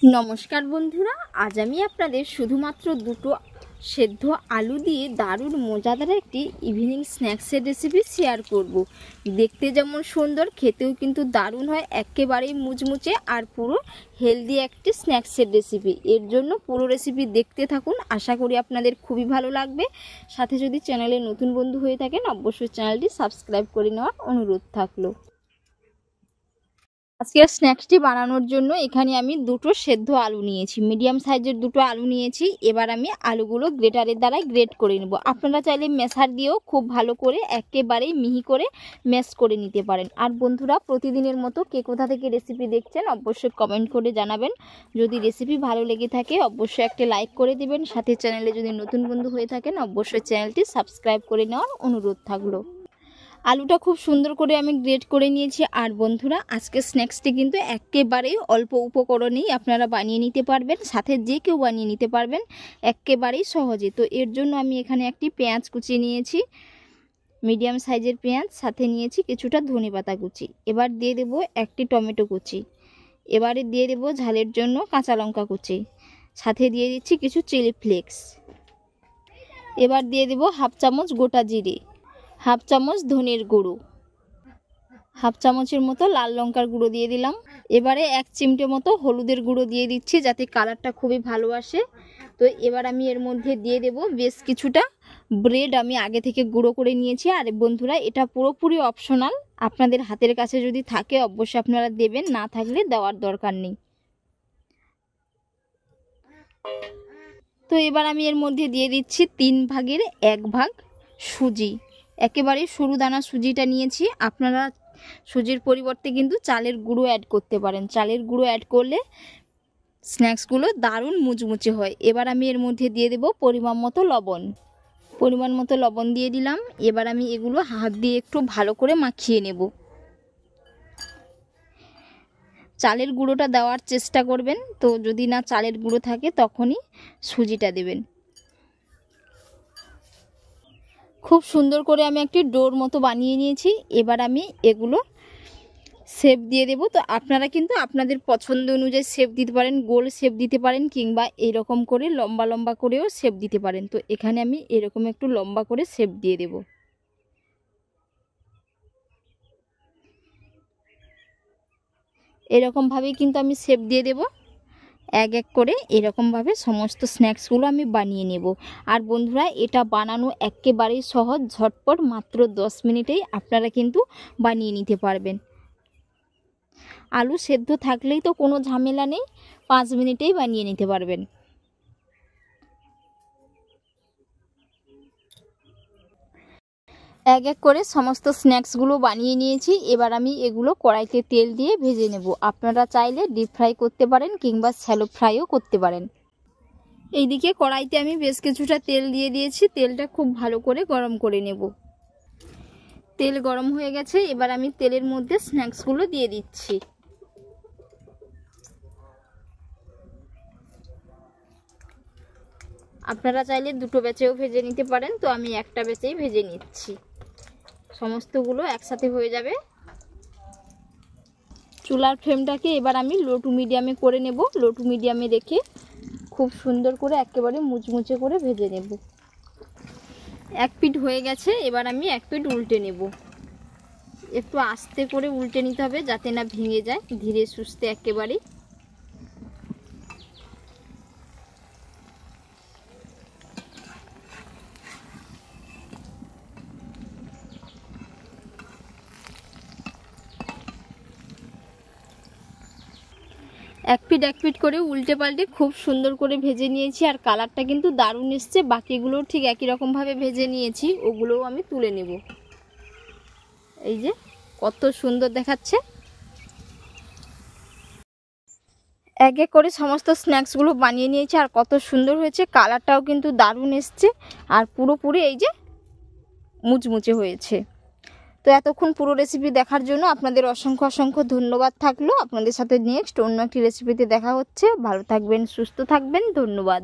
নমস্কার বন্ধুরা, আজ আমি আপনাদের শুধুমাত্র দুটো সেদ্ধ আলু দিয়ে দারুণ মজাদার একটি ইভিনিং স্ন্যাক্সের রেসিপি শেয়ার করব। দেখতে যেমন সুন্দর, খেতেও কিন্তু দারুণ হয়, একেবারেই মুচমুচে আর পুরো হেলদি একটি স্ন্যাক্সের রেসিপি। এর জন্য পুরো রেসিপি দেখতে থাকুন, আশা করি আপনাদের খুবই ভালো লাগবে। সাথে যদি চ্যানেলে নতুন বন্ধু হয়ে থাকেন অবশ্যই চ্যানেলটি সাবস্ক্রাইব করে নেওয়ার অনুরোধ থাকলো। আজকের স্ন্যাক্সটি বানানোর জন্য এখানে আমি দুটো সেদ্ধ আলু নিয়েছি, মিডিয়াম সাইজের দুটো আলু নিয়েছি। এবার আমি আলুগুলো গ্রেটারের দ্বারা গ্রেট করে নেব। আপনারা চাইলে ম্যাশার দিয়েও খুব ভালো করে একেবারেই মিহি করে ম্যাশ করে নিতে পারেন। আর বন্ধুরা, প্রতিদিনের মতো কে কোথা থেকে রেসিপি দেখছেন অবশ্যই কমেন্ট করে জানাবেন। যদি রেসিপি ভালো লেগে থাকে অবশ্যই একটা লাইক করে দেবেন। সাথে চ্যানেলে যদি নতুন বন্ধু হয়ে থাকেন অবশ্যই চ্যানেলটি সাবস্ক্রাইব করে নেওয়ার অনুরোধ থাকলো। আলুটা খুব সুন্দর করে আমি গ্রেট করে নিয়েছি। আর বন্ধুরা, আজকের স্ন্যাক্সটি কিন্তু একেবারেই অল্প উপকরণেই আপনারা বানিয়ে নিতে পারবেন, সাথে যে কেউ বানিয়ে নিতে পারবেন একেবারেই সহজে। তো এর জন্য আমি এখানে একটি পেঁয়াজ কুচি নিয়েছি, মিডিয়াম সাইজের পেঁয়াজ, সাথে নিয়েছি কিছুটা ধনেপাতা কুচি। এবার দিয়ে দেব একটি টমেটো কুচি, এবারে দিয়ে দেব ঝালের জন্য কাঁচা লঙ্কা কুচি, সাথে দিয়ে দিচ্ছি কিছু চিলি ফ্লেক্স। এবার দিয়ে দেব হাফ চামচ গোটা জিরে, হাফ চামচ ধনের গুঁড়ো, হাফ চামচের মতো লাল লঙ্কার গুঁড়ো দিয়ে দিলাম। এবারে এক চিমটে মতো হলুদের গুঁড়ো দিয়ে দিচ্ছি যাতে কালারটা খুবই ভালো আসে। তো এবার আমি এর মধ্যে দিয়ে দেব বেশ কিছুটা ব্রেড, আমি আগে থেকে গুঁড়ো করে নিয়েছি। আর বন্ধুরা, এটা পুরোপুরি অপশনাল, আপনাদের হাতের কাছে যদি থাকে অবশ্যই আপনারা দেবেন, না থাকলে দেওয়ার দরকার নেই। তো এবার আমি এর মধ্যে দিয়ে দিচ্ছি 3 ভাগের 1 ভাগ সুজি, একেবারে সরু দানা সুজিটা নিয়েছি। আপনারা সুজির পরিবর্তে কিন্তু চালের গুঁড়ো অ্যাড করতে পারেন, চালের গুঁড়ো অ্যাড করলে স্ন্যাক্সগুলো দারুণ মুচমুচে হয়। এবার আমি এর মধ্যে দিয়ে দেব পরিমাণ মতো লবণ দিয়ে দিলাম। এবার আমি এগুলো হাত দিয়ে একটু ভালো করে মাখিয়ে নেব। চালের গুঁড়োটা দেওয়ার চেষ্টা করবেন, তো যদি না চালের গুঁড়ো থাকে তখনই সুজিটা দেবেন। খুব সুন্দর করে আমি একটি ডোর মতো বানিয়ে নিয়েছি। এবার আমি এগুলো শেপ দিয়ে দেব। তো আপনারা কিন্তু আপনাদের পছন্দ অনুযায়ী শেপ দিতে পারেন, গোল শেপ দিতে পারেন, কিংবা এরকম করে লম্বা লম্বা করেও শেপ দিতে পারেন। তো এখানে আমি এরকম একটু লম্বা করে শেপ দিয়ে দেব। এরকমভাবেই কিন্তু আমি শেপ দিয়ে দেব। এক এক করে এরকমভাবে সমস্ত স্ন্যাক্সগুলো আমি বানিয়ে নেব। আর বন্ধুরা, এটা বানানো একেবারেই সহজ, ঝটপট, মাত্র 10 মিনিটেই আপনারা কিন্তু বানিয়ে নিতে পারবেন। আলু সেদ্ধ থাকলেই তো কোনো ঝামেলা নেই, 5 মিনিটেই বানিয়ে নিতে পারবেন। এক এক করে সমস্ত স্ন্যাক্সগুলো বানিয়ে নিয়েছি। এবার আমি এগুলো কড়াইতে তেল দিয়ে ভেজে নেব। আপনারা চাইলে ডিপ ফ্রাই করতে পারেন কিংবা শ্যালো ফ্রাইও করতে পারেন। এইদিকে কড়াইতে আমি বেশ কিছুটা তেল দিয়ে দিয়েছি, তেলটা খুব ভালো করে গরম করে নেব। তেল গরম হয়ে গেছে, এবার আমি তেলের মধ্যে স্ন্যাক্সগুলো দিয়ে দিচ্ছি। আপনারা চাইলে দুটো ব্যাচেও ভেজে নিতে পারেন, তো আমি একটা ব্যাচেই ভেজে নিচ্ছি। সমস্তগুলো একসাথে হয়ে যাবে। চুলার ফ্লেমটাকে এবার আমি লো টু মিডিয়ামে করে নেব। লো টু মিডিয়ামে রেখে খুব সুন্দর করে একেবারে মুচমুচে করে ভেজে নেব। এক পিঠ হয়ে গেছে, এবার আমি এক পিঠ উল্টে নেব। একটু আস্তে করে উল্টে নিতে হবে যাতে না ভেঙে যায়, ধীরে সুস্থে একেবারে। এক পিঠ করে উল্টে পাল্টে খুব সুন্দর করে ভেজে নিয়েছি। আর কালারটা কিন্তু দারুণ এসছে। বাকিগুলোও ঠিক একই রকমভাবে ভেজে নিয়েছি, ওগুলোও আমি তুলে নেব। এই যে কত সুন্দর দেখাচ্ছে। এক এক করে সমস্ত স্ন্যাক্সগুলো বানিয়ে নিয়েছি, আর কত সুন্দর হয়েছে, কালারটাও কিন্তু দারুণ এসছে, আর পুরোপুরি এই যে মুচমুচে হয়েছে। তো এতক্ষণ পুরো রেসিপি দেখার জন্য আপনাদের অসংখ্য অসংখ্য ধন্যবাদ থাকলো। আপনাদের সাথে নেক্সট অন্য একটি রেসিপিতে দেখা হচ্ছে। ভালো থাকবেন, সুস্থ থাকবেন, ধন্যবাদ।